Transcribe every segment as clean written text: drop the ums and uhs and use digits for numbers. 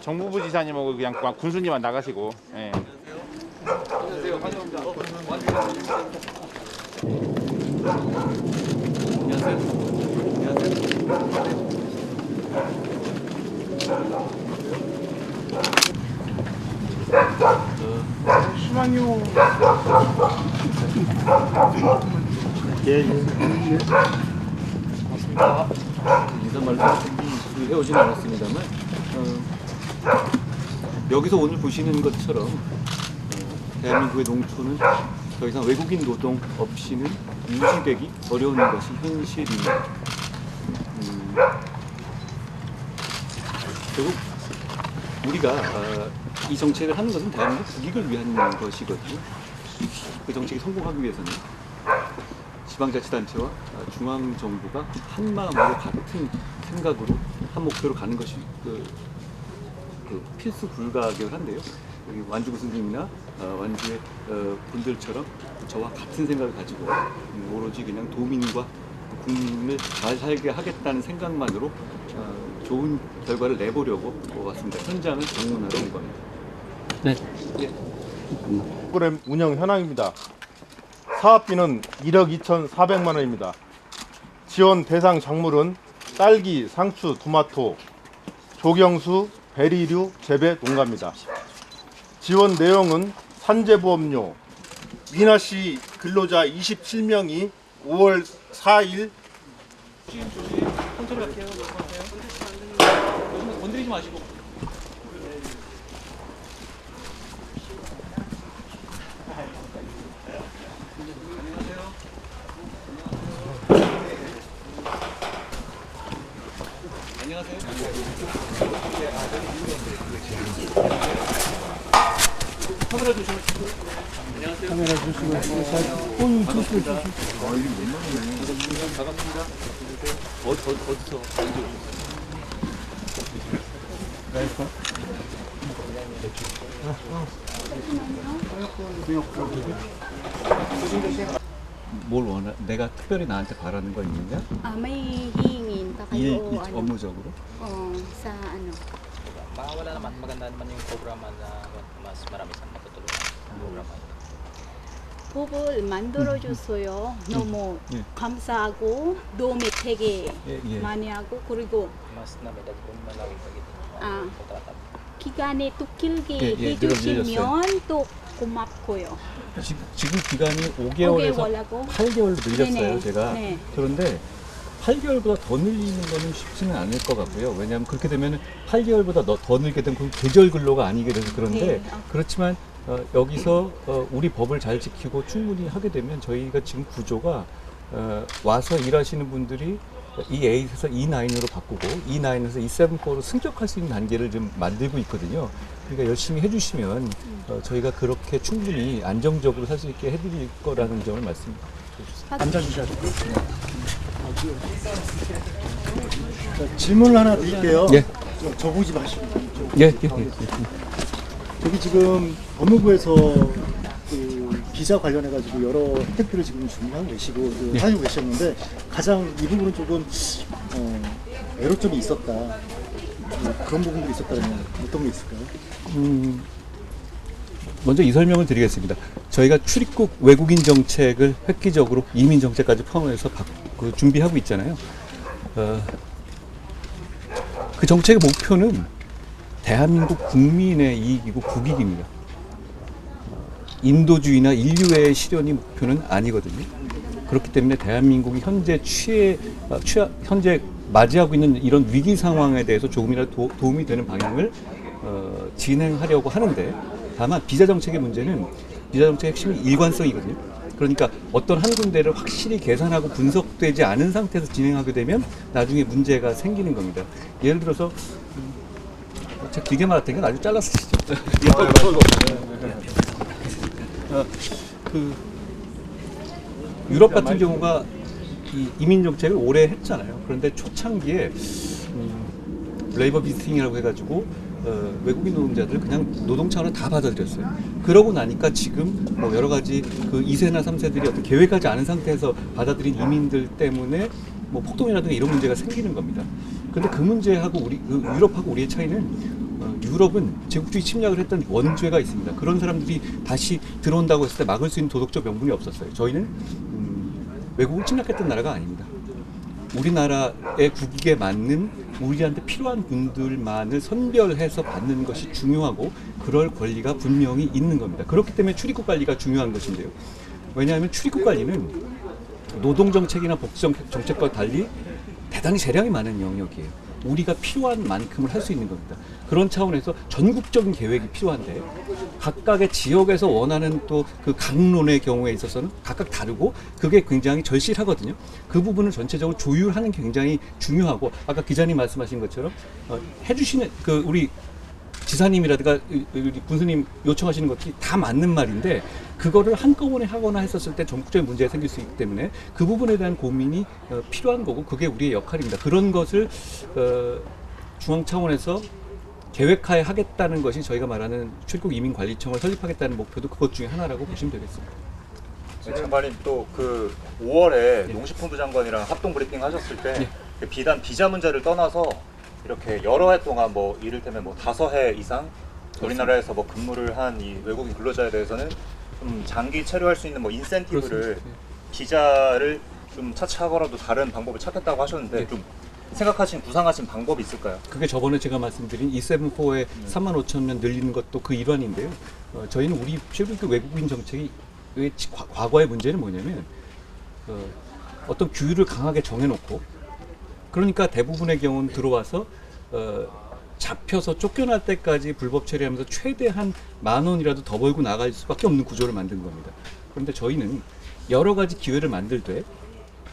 정부부 지사님하고 그냥 군수님만 나가시고. 예. 안녕하세요. 환영합니다. 잠시만요. 반갑습니다. 인사말로 해오진 않았습니다만 여기서 오늘 보시는 것처럼 대한민국의 농촌은 더 이상 외국인 노동 없이는 유지되기 어려운 것이 현실입니다. 결국 우리가 이 정책을 하는 것은 대한민국 국익을 위한 것이거든요. 그 정책이 성공하기 위해서는 지방자치단체와 중앙정부가 한 마음으로 같은 생각으로 한 목표로 가는 것이 필수 불가결한데요. 여기 완주 스님이나 완주의 분들처럼 저와 같은 생각을 가지고 오로지 그냥 도민과 국민을 잘 살게 하겠다는 생각만으로 좋은 결과를 내보려고 왔습니다. 현장을 방문하러 온 겁니다. 네. 예. 프로그램 운영 현황입니다. 사업비는 1억 2,400만 원입니다. 지원 대상 작물은 딸기, 상추, 토마토, 조경수, 베리류 재배 농가입니다. 지원 내용은 산재보험료, 민하시 근로자 27명이 5월 4일 천천히 갈게요. 건드리지 마시고. 안녕하세요. 카메라 조심하시고. 안녕하세요. 카메라 주시고 반갑습니다. 반갑습니다. 어디서 뭘 원하? 내가 특별히 나한테 바라는 거 있느냐? May hihingin pa kayo o ano? 업무적으로? Sa ano? Wala naman, maganda naman yung programa na mas marami siyang matutulungan ang programa ito. 법을 만들어줬어요. 너무 예. 감사하고 도움이 되게 예. 많이 하고 그리고 Mas namidagdag na lagi pag ito. 아, Kontrata. 기간이 또 길게 예, 해주시면 또 고맙고요. 지금 기간이 5개월에서 5개월하고 8개월로 늘렸어요, 네네. 제가. 네. 그런데 8개월보다 더 늘리는 거는 쉽지는 않을 것 같고요. 왜냐하면 그렇게 되면 8개월보다 더 늘게 되면 그 계절 근로가 아니게 돼서 그런데 네. 그렇지만 여기서 우리 법을 잘 지키고 충분히 하게 되면 저희가 지금 구조가 와서 일하시는 분들이 E8에서 E9으로 바꾸고 E9에서 E7-4로 승격할 수 있는 단계를 좀 만들고 있거든요. 그러니까 열심히 해주시면 저희가 그렇게 충분히 안정적으로 살 수 있게 해드릴 거라는 점을 말씀드립니다. 앉아주셔야 돼요. 질문을 하나 드릴게요. 예. 저보지 마시고. 예. 저기 지금 법무부에서 그 비자 관련해가지고 여러 혜택들을 지금 준비하고 계시고 하고 계셨는데 가장 이 부분은 조금 애로점이 있었다. 그런 부분들이 있었다면 어떤 게 있을까요? 먼저 이 설명을 드리겠습니다. 저희가 출입국 외국인 정책을 획기적으로 이민 정책까지 포함해서 준비하고 있잖아요. 그 정책의 목표는 대한민국 국민의 이익이고 국익입니다. 인도주의나 인류의 실현이 목표는 아니거든요. 그렇기 때문에 대한민국이 현재 현재 맞이하고 있는 이런 위기 상황에 대해서 조금이라도 도움이 되는 방향을 진행하려고 하는데, 다만 비자 정책의 문제는 비자 정책의 핵심이 일관성이거든요. 그러니까 어떤 한 군데를 확실히 계산하고 분석되지 않은 상태에서 진행하게 되면 나중에 문제가 생기는 겁니다. 예를 들어서 제가 길게 말했다니까 나중에 잘라서 쓰시죠. 그 유럽 같은 경우가 이 이민 정책을 오래 했잖아요. 그런데 초창기에 레이버 비스팅이라고 해가지고 외국인 노동자들 그냥 노동청으로 다 받아들였어요. 그러고 나니까 지금 뭐 여러 가지 그 2세나 3세들이 어떤 계획하지 않은 상태에서 받아들인 이민들 때문에 뭐 폭동이라든가 이런 문제가 생기는 겁니다. 근데 그 문제하고 유럽하고 우리의 차이는 유럽은 제국주의 침략을 했던 원죄가 있습니다. 그런 사람들이 다시 들어온다고 했을 때 막을 수 있는 도덕적 명분이 없었어요. 저희는 외국을 침략했던 나라가 아닙니다. 우리나라의 국익에 맞는 우리한테 필요한 분들만을 선별해서 받는 것이 중요하고 그럴 권리가 분명히 있는 겁니다. 그렇기 때문에 출입국 관리가 중요한 것인데요. 왜냐하면 출입국 관리는 노동정책이나 복지정책과 달리 대단히 재량이 많은 영역이에요. 우리가 필요한 만큼을 할 수 있는 겁니다. 그런 차원에서 전국적인 계획이 필요한데 각각의 지역에서 원하는 또 그 강론의 경우에 있어서는 각각 다르고 그게 굉장히 절실하거든요. 그 부분을 전체적으로 조율하는 게 굉장히 중요하고 아까 기자님 말씀하신 것처럼 해주시는 그 우리 지사님이라든가 우리 군수님 요청하시는 것들이 다 맞는 말인데 그거를 한꺼번에 하거나 했었을 때 전국적인 문제가 생길 수 있기 때문에 그 부분에 대한 고민이 필요한 거고 그게 우리의 역할입니다. 그런 것을 중앙 차원에서 계획하에 하겠다는 것이 저희가 말하는 출국 이민관리청을 설립하겠다는 목표도 그것 중에 하나라고 보시면 되겠습니다. 네, 장관님 또 그 5월에 농식품부 장관이랑 합동 브리핑 하셨을 때 비단 비자 문제를 떠나서 이렇게 여러 해 동안 뭐 이를테면 뭐 5해 이상 우리나라에서 뭐 근무를 한 이 외국인 근로자에 대해서는 좀 장기 체류할 수 있는 뭐 인센티브를 비자를 좀 차치하거라도 다른 방법을 찾겠다고 하셨는데 좀 생각하신 구상하신 방법이 있을까요? 그게 저번에 제가 말씀드린 274에 35,000명 늘리는 것도 그 일환인데요. 저희는 우리 출국 외국인 정책이 과거의 문제는 뭐냐면 어떤 규율을 강하게 정해놓고 그러니까 대부분의 경우는 들어와서 잡혀서 쫓겨날 때까지 불법 처리하면서 최대한 10,000원이라도 더 벌고 나갈 수밖에 없는 구조를 만든 겁니다. 그런데 저희는 여러 가지 기회를 만들되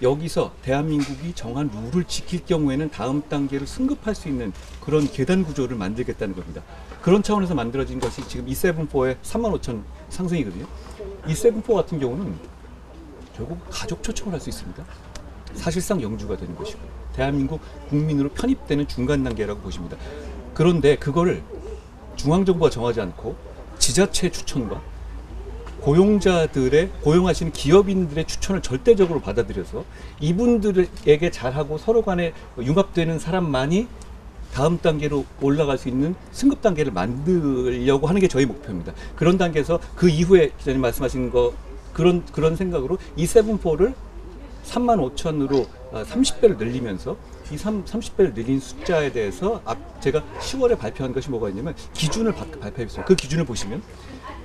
여기서 대한민국이 정한 룰을 지킬 경우에는 다음 단계로 승급할 수 있는 그런 계단 구조를 만들겠다는 겁니다. 그런 차원에서 만들어진 것이 지금 274의 35,000 상승이거든요. 274 같은 경우는 결국 가족 초청을 할 수 있습니다. 사실상 영주가 되는 것이고 대한민국 국민으로 편입되는 중간 단계라고 보십니다. 그런데 그거를 중앙정부가 정하지 않고 지자체 추천과 고용하시는 기업인들의 추천을 절대적으로 받아들여서 이분들에게 잘하고 서로 간에 융합되는 사람만이 다음 단계로 올라갈 수 있는 승급 단계를 만들려고 하는 게 저희 목표입니다. 그런 단계에서 그 이후에 기자님 말씀하신 거 그런 생각으로 274를 35,000으로 30배를 늘리면서 이 30배를 늘린 숫자에 대해서 제가 10월에 발표한 것이 뭐가 있냐면 기준을 발표했어요. 그 기준을 보시면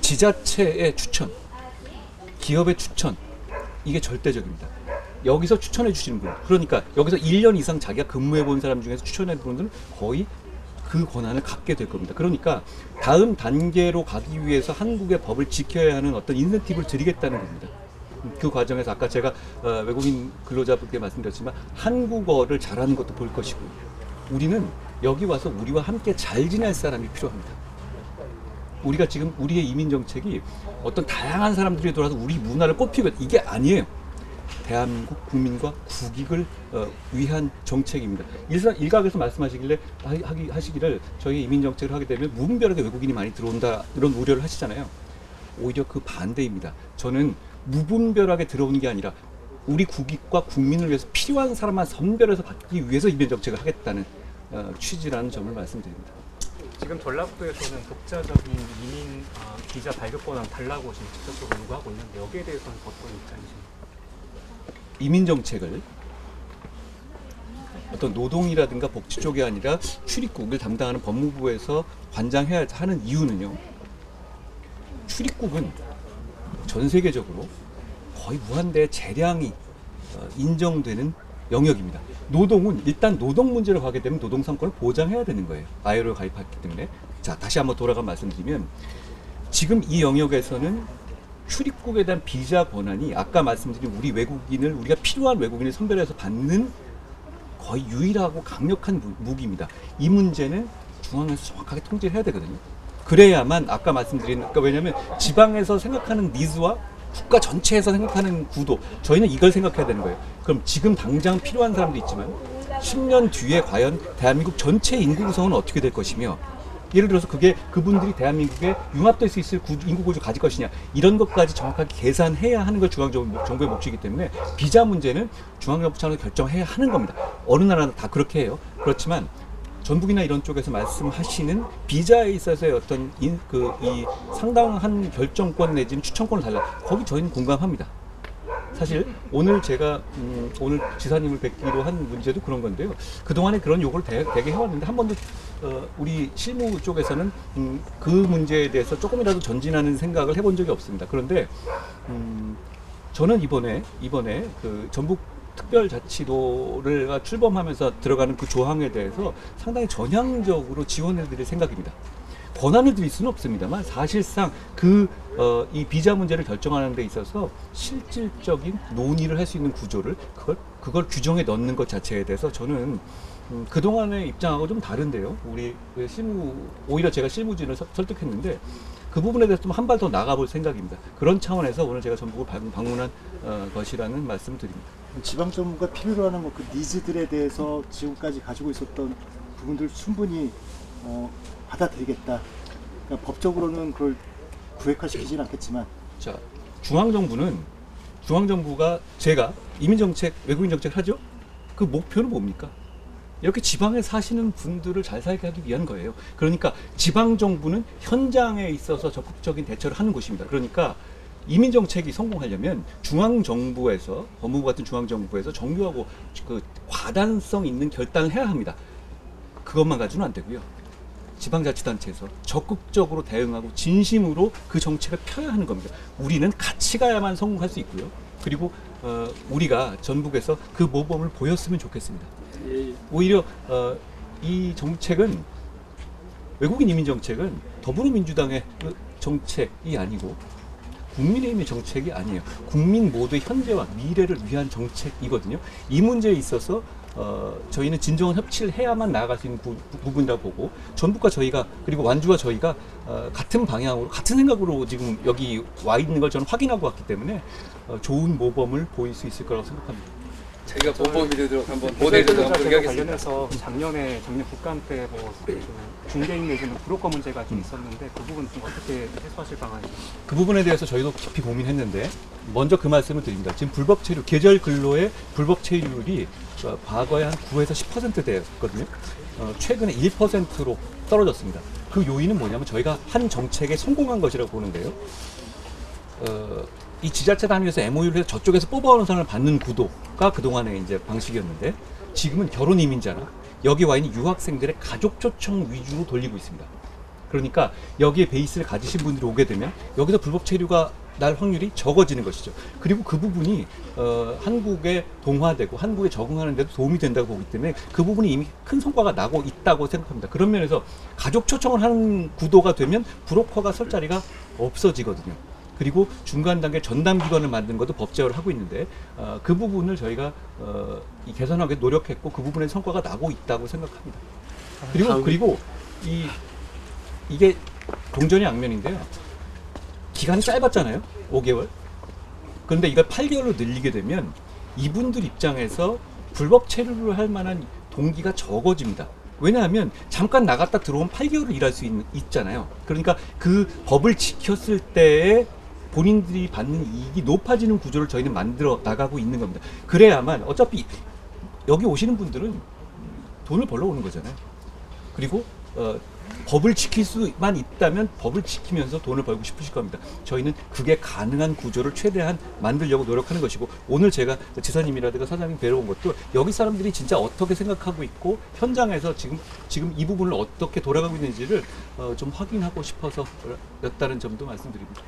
지자체의 추천, 기업의 추천 이게 절대적입니다. 여기서 추천해 주시는 분, 그러니까 여기서 1년 이상 자기가 근무해 본 사람 중에서 추천해 본 분들은 거의 그 권한을 갖게 될 겁니다. 그러니까 다음 단계로 가기 위해서 한국의 법을 지켜야 하는 어떤 인센티브를 드리겠다는 겁니다. 그 과정에서 아까 제가 외국인 근로자분께 말씀드렸지만 한국어를 잘하는 것도 볼 것이고 우리는 여기 와서 우리와 함께 잘 지낼 사람이 필요합니다. 우리가 지금 우리의 이민 정책이 어떤 다양한 사람들이 들어와서 우리 문화를 꼽히고 이게 아니에요. 대한민국 국민과 국익을 위한 정책입니다. 일각에서 말씀하시길래 하시기를 저희 이민 정책을 하게 되면 무분별하게 외국인이 많이 들어온다 이런 우려를 하시잖아요. 오히려 그 반대입니다. 저는 무분별하게 들어오는 게 아니라 우리 국익과 국민을 위해서 필요한 사람만 선별해서 받기 위해서 이민 정책을 하겠다는 취지라는 점을 말씀드립니다. 지금 전라북도에서는 독자적인 이민 비자 발급 권한 달라고 지금 직접적으로 요구하고 있는데 여기에 대해서는 어떤 입장이십니까? 이민 정책을 어떤 노동이라든가 복지 쪽이 아니라 출입국을 담당하는 법무부에서 관장해야 하는 이유는요. 출입국은 전 세계적으로 거의 무한대의 재량이 인정되는 영역입니다. 노동은 일단 노동 문제로 가게 되면 노동 상권을 보장해야 되는 거예요. ILO에 가입했기 때문에. 자, 다시 한번 돌아가 말씀드리면 지금 이 영역에서는 출입국에 대한 비자 권한이 아까 말씀드린 우리가 필요한 외국인을 선별해서 받는 거의 유일하고 강력한 무기입니다. 이 문제는 중앙에서 정확하게 통제를 해야 되거든요. 그래야만 아까 말씀드린 그러니까 왜냐하면 지방에서 생각하는 니즈와 국가 전체에서 생각하는 구도 저희는 이걸 생각해야 되는 거예요. 그럼 지금 당장 필요한 사람도 있지만 10년 뒤에 과연 대한민국 전체 인구 구성은 어떻게 될 것이며 예를 들어서 그게 그분들이 대한민국에 융합될 수 있을 인구 구조를 가질 것이냐 이런 것까지 정확하게 계산해야 하는 걸 중앙정부의 몫이기 때문에 비자 문제는 중앙정부 차원에서 결정해야 하는 겁니다. 어느 나라나 다 그렇게 해요. 그렇지만 전북이나 이런 쪽에서 말씀하시는 비자에 있어서의 어떤 이 상당한 결정권 내지는 추천권을 달라. 거기 저희는 공감합니다. 사실 오늘 제가 오늘 지사님을 뵙기로 한 문제도 그런 건데요. 그동안에 그런 요구를 되게 해왔는데 한 번도 우리 실무 쪽에서는 그 문제에 대해서 조금이라도 전진하는 생각을 해본 적이 없습니다. 그런데 저는 이번에 그 전북 특별자치도를 출범하면서 들어가는 그 조항에 대해서 상당히 전향적으로 지원해드릴 생각입니다. 권한을 드릴 수는 없습니다만 사실상 이 비자 문제를 결정하는 데 있어서 실질적인 논의를 할 수 있는 구조를 그걸 규정에 넣는 것 자체에 대해서 저는 그동안의 입장하고 좀 다른데요. 우리 오히려 제가 실무진을 설득했는데 그 부분에 대해서 좀 한 발 더 나가볼 생각입니다. 그런 차원에서 오늘 제가 전북을 방문한 것이라는 말씀 드립니다. 지방 정부가 필요로 하는 그 니즈들에 대해서 지금까지 가지고 있었던 부분들 충분히 받아들이겠다. 그러니까 법적으로는 그걸 구획화시키지는 않겠지만, 자, 중앙정부가 제가 이민정책, 외국인정책 하죠? 그 목표는 뭡니까? 이렇게 지방에 사시는 분들을 잘 살게 하기 위한 거예요. 그러니까 지방정부는 현장에 있어서 적극적인 대처를 하는 곳입니다. 그러니까 이민정책이 성공하려면 중앙정부에서, 법무부 같은 중앙정부에서 정교하고 그 과단성 있는 결단을 해야 합니다. 그것만 가지고는 안 되고요. 지방자치단체에서 적극적으로 대응하고 진심으로 그 정책을 펴야 하는 겁니다. 우리는 같이 가야만 성공할 수 있고요. 그리고 우리가 전북에서 그 모범을 보였으면 좋겠습니다. 오히려 이 정책은, 외국인 이민 정책은 더불어민주당의 정책이 아니고 국민의힘의 정책이 아니에요. 국민 모두의 현재와 미래를 위한 정책이거든요. 이 문제에 있어서 저희는 진정한 협치를 해야만 나아갈 수 있는 부분이라고 보고, 전북과 저희가, 그리고 완주와 저희가 같은 방향으로, 같은 생각으로 지금 여기 와 있는 걸 저는 확인하고 왔기 때문에 좋은 모범을 보일 수 있을 거라고 생각합니다. 저희가 모범이 되도록 한번 모델도 한번 얘기하겠습니다. 관련해서 작년 국감 때 중개인 내지는 브로커 문제가 좀 있었는데 그 부분 좀 어떻게 해소하실 방안이죠? 그 부분에 대해서 저희도 깊이 고민했는데, 먼저 그 말씀을 드립니다. 지금 불법 체류, 계절 근로의 불법 체류율이 과거에 한 9에서 10%대였거든요. 최근에 1%로 떨어졌습니다. 그 요인은 뭐냐면 저희가 한 정책에 성공한 것이라고 보는데요. 이 지자체 단위에서 MOU를 해서 저쪽에서 뽑아오는 사람을 받는 구도가 그동안의 이제 방식이었는데, 지금은 결혼 이민자나 여기 와 있는 유학생들의 가족 초청 위주로 돌리고 있습니다. 그러니까 여기에 베이스를 가지신 분들이 오게 되면 여기서 불법 체류가 날 확률이 적어지는 것이죠. 그리고 그 부분이 한국에 동화되고 한국에 적응하는 데도 도움이 된다고 보기 때문에 그 부분이 이미 큰 성과가 나고 있다고 생각합니다. 그런 면에서 가족 초청을 하는 구도가 되면 브로커가 설 자리가 없어지거든요. 그리고 중간 단계 전담 기관을 만든 것도 법제화를 하고 있는데, 그 부분을 저희가 개선하기 노력했고 그 부분의 성과가 나고 있다고 생각합니다. 그리고 이게 동전의 양면인데요. 기간이 짧았잖아요. 5개월. 그런데 이걸 8개월로 늘리게 되면 이분들 입장에서 불법 체류를 할 만한 동기가 적어집니다. 왜냐하면 잠깐 나갔다 들어오면 8개월을 일할 수 있잖아요. 그러니까 그 법을 지켰을 때에 본인들이 받는 이익이 높아지는 구조를 저희는 만들어 나가고 있는 겁니다. 그래야만, 어차피 여기 오시는 분들은 돈을 벌러 오는 거잖아요. 그리고 법을 지킬 수만 있다면 법을 지키면서 돈을 벌고 싶으실 겁니다. 저희는 그게 가능한 구조를 최대한 만들려고 노력하는 것이고, 오늘 제가 지사님이라든가 사장님 뵈러 온 것도 여기 사람들이 진짜 어떻게 생각하고 있고 현장에서 지금 이 부분을 어떻게 돌아가고 있는지를 좀 확인하고 싶어서 였다는 점도 말씀드립니다.